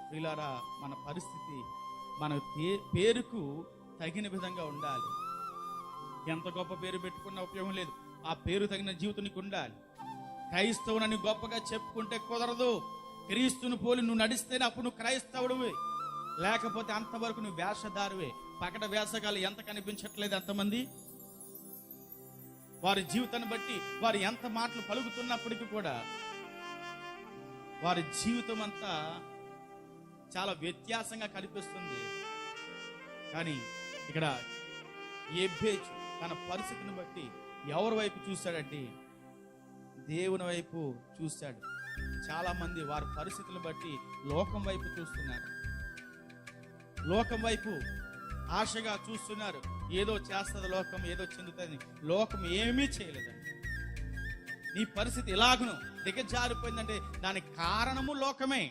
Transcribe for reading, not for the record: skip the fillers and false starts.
ప్రియులారా, మన పరిస్థితి మన పేరుకు తగిన విధంగా ఉండాలి. ఎంత గొప్ప పేరు పెట్టుకున్న ఉపయోగం లేదు, ఆ పేరు తగిన జీవితం నీకు ఉండాలి. క్రైస్తవునని గొప్పగా చెప్పుకుంటే కుదరదు. క్రీస్తుని పోలి నువ్వు నడిస్తేనే అప్పుడు నువ్వు క్రైస్తవుడివి, లేకపోతే అంతవరకు నువ్వు వేషధారువే. పకట వేషగాలు ఎంత కనిపించట్లేదు అంతమంది. వారి జీవితాన్ని బట్టి వారు ఎంత మాటలు పలుకుతున్నప్పటికీ కూడా వారి జీవితం అంతా చాలా వ్యత్యాసంగా కనిపిస్తుంది. కానీ ఇక్కడ ఎబ్బేజు తన పరిస్థితిని బట్టి ఎవరి వైపు చూశాడంటే దేవుని వైపు చూశాడు. చాలా మంది వారి పరిస్థితులను బట్టి లోకం వైపు చూస్తున్నారు, లోకం వైపు ఆశగా చూస్తున్నారు. ఏదో చేస్తుంది లోకం, ఏదో చెందుతుంది. లోకం ఏమీ చేయలేదండి. నీ పరిస్థితి ఇలాగును దిగజారిపోయిందంటే దానికి కారణము లోకమే.